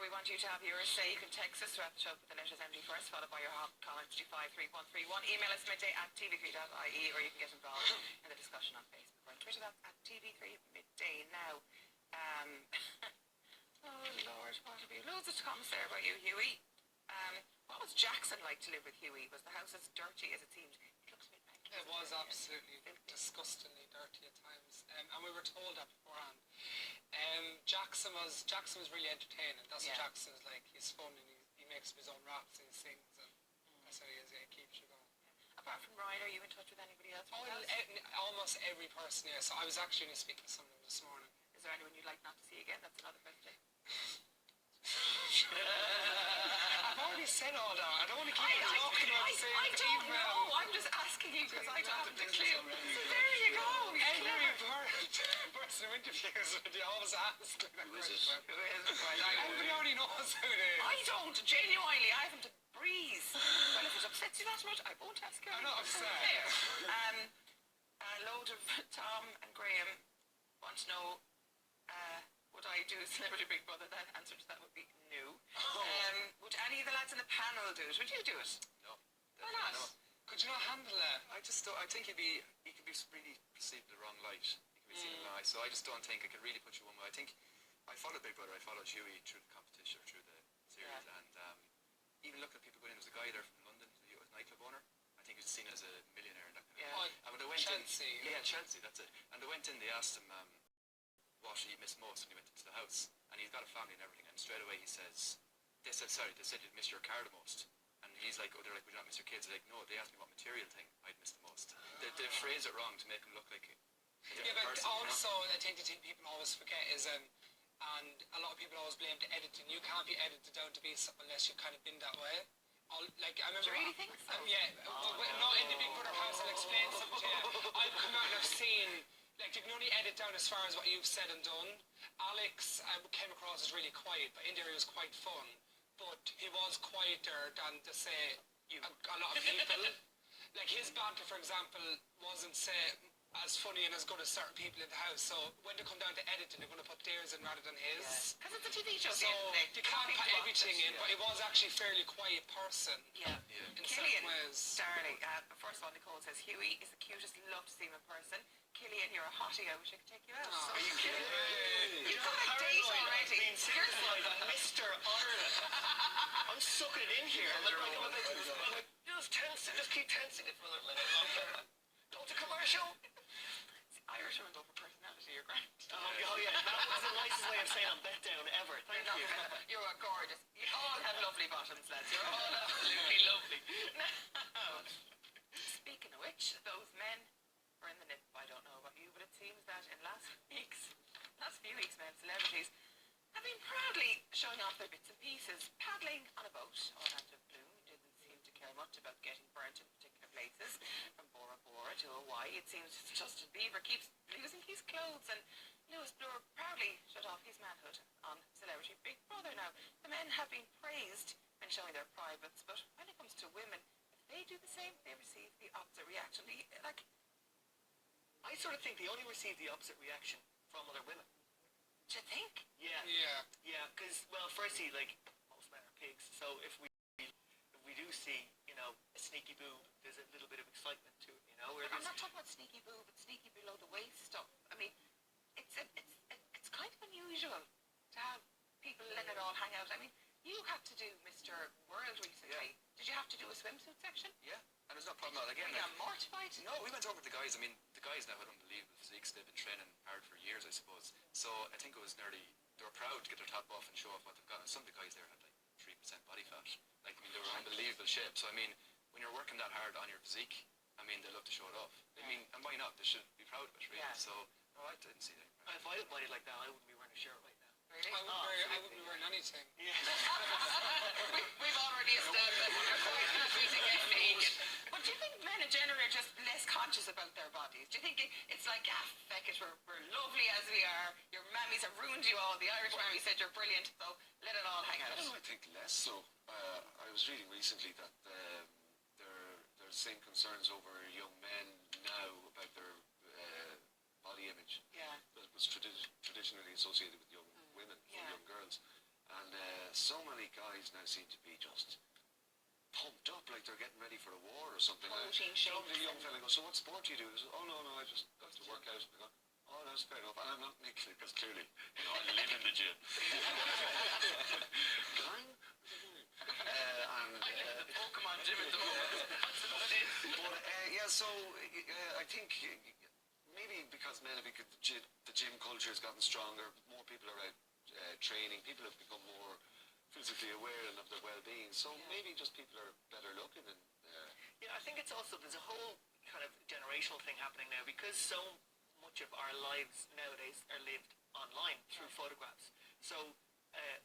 we want you to have yours. Say you can text us throughout the show with the letters MD first, followed by your hot comments to 53131. Email us midday@tv3.ie, or you can get involved in the discussion on Facebook or on Twitter. That's at TV3 Midday. Now, oh Lord, what have you? Loads of comments there about you, Hughie. What was Jackson like to live with, Hughie? Was the house as dirty as it seemed? It looks a bit like it was absolutely disgustingly dirty at times, and we were told that beforehand. Jackson was really entertaining. That's what Jackson is like. He's fun and he makes his own raps and he sings, and that's how he is. He keeps you going. Apart from Ryan, are you in touch with anybody else? Almost every person, yeah. So I was actually speaking to someone this morning. Is there anyone you'd like not to see again? That's another question. I've already said all that. I don't want to keep talking about the same I don't know. I'm just asking you because I don't have a clue. So there you go. Every person who interviews with you always asks me that question. Who is it? Everybody already knows who it is. I don't. Genuinely, I haven't a breeze. Well, if it upsets you that much, I won't ask you. I'm not upset. There. A load of Tom and Graham want to know, would I do Celebrity Big Brother? That answer to that would be no. Would any of the lads in the panel do it? Would you do it? No. Why not? No. Could you not handle that? I just don't. I think he could be really perceived in the wrong light. He could be seen in the eye. So I just don't think it could really put you one way. I think I followed Big Brother. I followed Hughie through the competition, through the series, and even looking at people going in. There was a guy there from London, the nightclub owner. I think he was seen as a millionaire and that kind of thing. And when they went Chelsea. Chelsea, that's it. And they went in, they asked him what he missed most when he went into the house. And he's got a family and everything. And straight away he says, they said you'd miss your car the most. And he's like, they're like, would you not miss your kids? They're like, no, they asked me what material thing I'd miss the most. They phrase it wrong to make him look like a different but person, also, I think the thing people always forget is, and a lot of people always blame the editing. You can't be edited down to be something unless you've kind of been that way. Like, I remember... Do you really think so? Not in the Big Brother house. I'll explain something to you. I've come out and I've seen... Like, you can only edit down as far as what you've said and done. Alex came across as really quiet, but in there he was quite fun. But he was quieter than, to say, a lot of people. Like, his banter, for example, wasn't, say, as funny and as good as certain people in the house. So when they come down to editing, they're going to put theirs in rather than his. Because it's a TV show. So you can't put everything in, but he was actually a fairly quiet person. Yeah. In Killian, certain ways. darling, first of all, Nicole says, Hughie is the cutest, love to see him in person. Killian, you're a hottie, I wish I could take you out. Are you kidding me? You've got a date already. Here's like Mr. Ireland. I'm sucking it in here. Just keep tensing it for a little bit longer. Don't the commercial? Irish women go for personality, you're great. Oh yeah, that was the nicest way of saying I'm bet down ever. Thank you. You're gorgeous. You all have lovely bottoms, lads. You're all absolutely lovely. Now, speaking of which, those men were in the nip. I don't know about you, but it seems that in last few weeks, men celebrities have been proudly showing off their bits and pieces. Paddling on a boat, Orlando Bloom didn't seem to care much about getting burnt in particular places. From Bora Bora to Hawaii, it seems Justin Bieber keeps losing his clothes, and Lewis Bloor proudly showed off his manhood on Celebrity Big Brother. Now, the men have been praised when showing their privates, but when it comes to women, if they do the same, they receive the opposite reaction. Like, I sort of think they only receive the opposite reaction from other women. do you think? Yeah, because, well, firstly, like, most men are pigs, so if we do see, a sneaky boob, there's a little bit of excitement to it, But I'm not talking about sneaky boob, but sneaky below the waist stuff. I mean, it's kind of unusual to have people letting it all hang out. I mean, you had to do Mr. World recently. Yeah. Did you have to do a swimsuit section? Yeah, and there's no problem with that. Again, Were you mortified? no, we went over with the guys. I mean, the guys now had unbelievable physiques. They've been training hard for years, I suppose. So I think it was nearly, they were proud to get their top off and show off what they've got. And some of the guys there had like 3% body fat. Like, I mean, they were in unbelievable shape. So I mean, when you're working that hard on your physique, I mean, they love to show it off. I mean, and why not? They should be proud of it, really. Yeah. So, no, I didn't see that. If I had a body like that, I wouldn't be wearing a shirt right now. Really? I wouldn't be wearing anything. Yeah. We've already established you're quite happy to get naked. But do you think men in general are just less conscious about their bodies? Do you think it's like, feck it, we're lovely as we are, your mammies have ruined you all, the Irish mammy said you're brilliant, so let it all hang out? I think less so. I was reading recently that there's same concerns over young men now about their body image that was traditionally associated with young women, young girls. And so many guys now seem to be just pumped up like they're getting ready for a war or something. Protein Some shakes of the young and- fella goes, so what sport do you do? He says, oh no, I just got to work out. I go, oh, that's fair enough. And I'm not mixing because clearly, I live in the gym. Gang? I live in the Pokemon gym at the moment. That's what it is. But yeah, so I think maybe because the gym culture has gotten stronger, more people are out training, people have become more physically aware and of their well-being, so maybe just people are better looking and Yeah, I think it's also, there's a whole kind of generational thing happening now because so much of our lives nowadays are lived online through photographs. So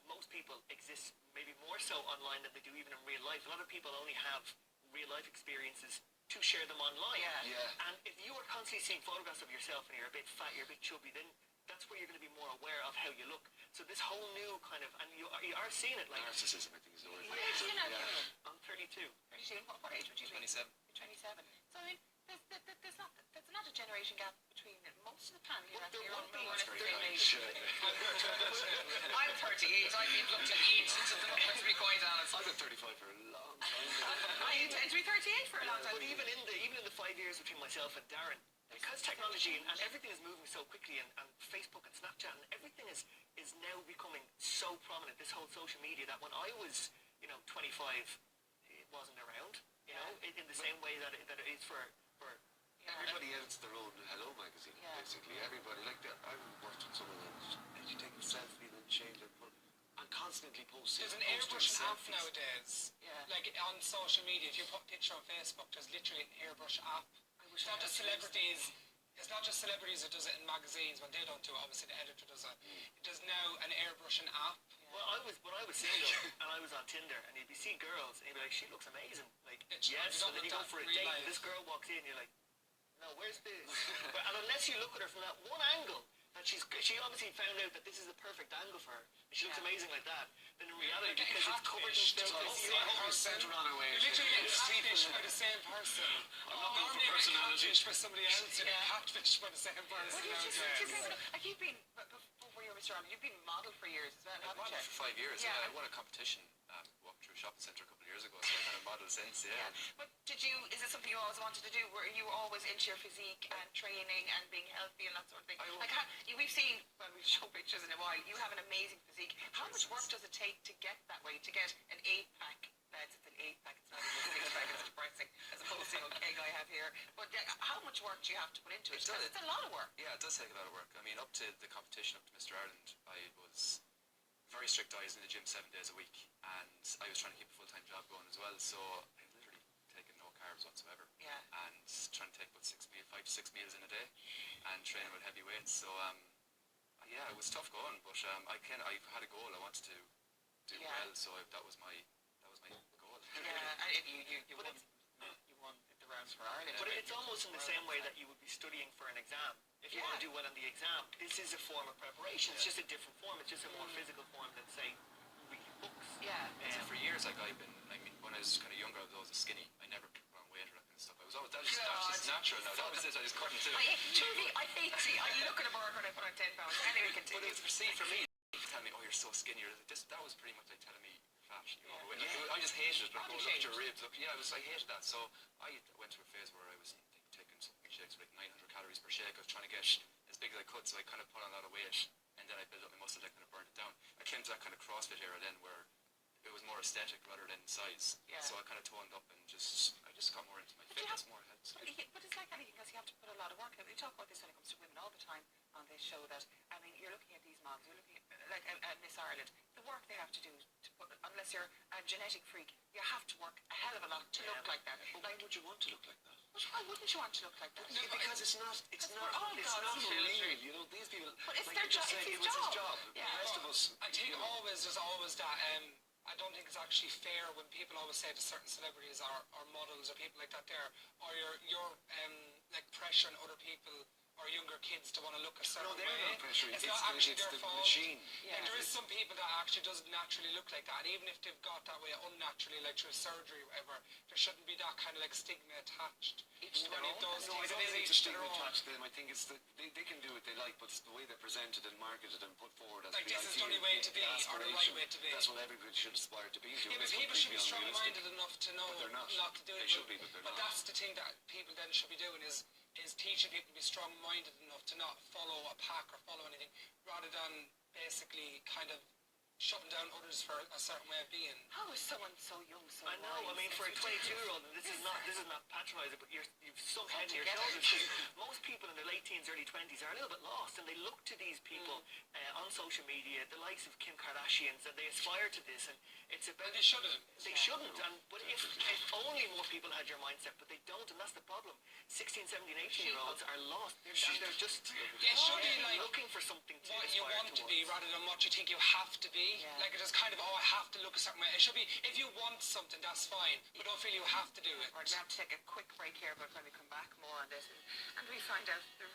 most people exist maybe more so online than they do even in real life. A lot of people only have real life experiences to share them online. Yeah. And if you are constantly seeing photographs of yourself and you're a bit fat, you're a bit chubby, then that's where you're going to be more aware of how you look. So this whole new kind of, and you are seeing it like... narcissism, I think is the word. What age are you now, Yeah. Kevin? I'm 32. 32. What age would you be? 27. You're 27. So I mean, there's not a generation gap between most of the planet here. Well, Actually, there you're would be. on That's the very same age. I'm 38. I've been looked at age since the number, to be quite honest. I've been 35 for a long time now. I intend to be 38 for a long time. But even in the 5 years between myself and Darren, because technology and everything is moving so quickly, and Facebook and Snapchat and everything is now becoming so prominent, this whole social media, that when I was 25, it wasn't around, in the same way that it is for Everybody edits their own Hello magazine, basically. Everybody, like that. I worked with someone and you take a selfie and then change it, and constantly posting. There's an airbrushing app selfies. nowadays. Yeah. Like on social media, if you put a picture on Facebook, there's literally an airbrush app. It's not just celebrities. It's not just celebrities who does it in magazines when they don't do it. Obviously, the editor does it. There's now an airbrushing app. Well, when I was single and I was on Tinder, and you'd be seeing girls and you'd be like, she looks amazing. Like, It's yes, not and then you that go for a real date, life. and this girl walks in, you're like, no, where's this? And unless you look at her from that one angle, that she obviously found out that this is the perfect angle for her, and she looks amazing like that, then in reality, You're getting because it's covered in catfished. filters, It's you the are same person. on our way. You're literally getting catfished by the same person. I'm not going for Normally, personality. catfished by somebody else. You're getting catfished by the same person. Well, nowadays. like you've been, before you were Mr. Arnold, you've been model for years as well, I haven't modeled you? for 5 years. Yeah. Yeah, I won a competition walking through a shopping centre a couple of years ago, so I kind of modeled since. Yeah. But is it something you always wanted to do? Were you always into your physique and training and being healthy and that sort of thing? We've seen, well, we've shown pictures in a while, you have an amazing physique. How much work does it take to get that way, to get an 8-pack? It's an 8-pack, it's not even a 6-pack, it's depressing, as opposed to the keg I have here. But how much work do you have to put into it? It does. Because it's a lot of work. Yeah, it does take a lot of work. I mean, up to the competition, up to Mr. Ireland, I was very strict diet in the gym 7 days a week, and I was trying to keep a full-time job going as well, so I literally taken no carbs whatsoever. Yeah. And trying to take about 5 to 6 meals in a day, and training with heavy weights. So yeah, it was tough going, but I had a goal. I wanted to do well, so that was my goal. Yeah, and you won the rounds for Ireland. But it's almost in the same way that you would be studying for an exam. If you want to do well on the exam, this is a form of preparation. It's just a different form. It's just a more physical form than, say, reading books. Yeah. So for years, like I mean, when I was kind of younger, I was always skinny. I never put on weight or that kind of stuff. I was always that was just natural. Now that was it. I just couldn't do it. I hate tea. I look at a burger and I put on 10 pounds. Anyway, But continue. it was for me, telling me, oh, you're so skinny. That was pretty much like telling me you're fat. You're overweight. Like, I just hated it. Like, oh, look at your ribs. Look, I hated that. So I went through a phase where I was taking something shakes with like 900 calories per shake. I was trying to get as big as I could, so I kind of put on a lot of weight, and then I built up my muscle. I kind of burned it down. I came to that kind of CrossFit era then, where it was more aesthetic rather than size. Yeah. So I kind of toned up and I just got more into my fitness, more health side. But it's like anything, because you have to put a lot of work in. We talk about this when it comes to women all the time on this show, that, I mean, you're looking at these models, you're looking at, like Miss Ireland, the work they have to do, unless you're a genetic freak, you have to work a hell of a lot to look like that. But why would you want to look like that? But why wouldn't you want to look like that? Because it's not we're all gods. real. You know, these people. But it's like their you just job. said, It's it his was his job. job. Yeah. The rest of us. I think there's always that. I don't think it's actually fair when people always say to certain celebrities or models or people like that there, or you're like pressuring other people or younger kids to want to look a certain No, they're way. not pressuring. It's not actually it's their the fault. machine. Yeah. Like, there is some people that actually doesn't naturally look like that, and even if they've got that way unnaturally, like through surgery or whatever, there shouldn't be that kind of like stigma attached. Each to their any own. of those No, I things. don't It is think it's a each their stigma own. attached to them. I think it's that they can do what they like, but it's the way they're presented and marketed and put forward as Like, the this is the ideal, only way to be, or the right aspiration. way to be. That's what everybody should aspire to be. Yeah, but people should be strong-minded enough to know But they're not. to do it. They should be, but they're not. that's the thing that people then should be doing is teaching people to be strong-minded enough to not follow a pack or follow anything, rather than basically kind of shutting down others for a certain way of being. How is someone so young, so I know. I wise? mean, for a 22-year-old, this is not patronising, but you've some head in your together. shoulders. Because most people in their late teens, early 20s are a little bit lost, and they look to these people on social media, the likes of Kim Kardashians, and they aspire to this. And it's about And they shouldn't. They shouldn't. But if only more people had your mindset, but they don't, and that's the problem. 16, 17, 18-year-olds are lost. They're just They should be like looking for something to what you aspire want to be towards. rather than what you think you have to be. Yeah. Like, it is kind of, oh, I have to look a certain way. It should be, if you want something, that's fine, but don't feel you have to do it. We're going to have to take a quick break here, but when we come back, more on this. And we find out the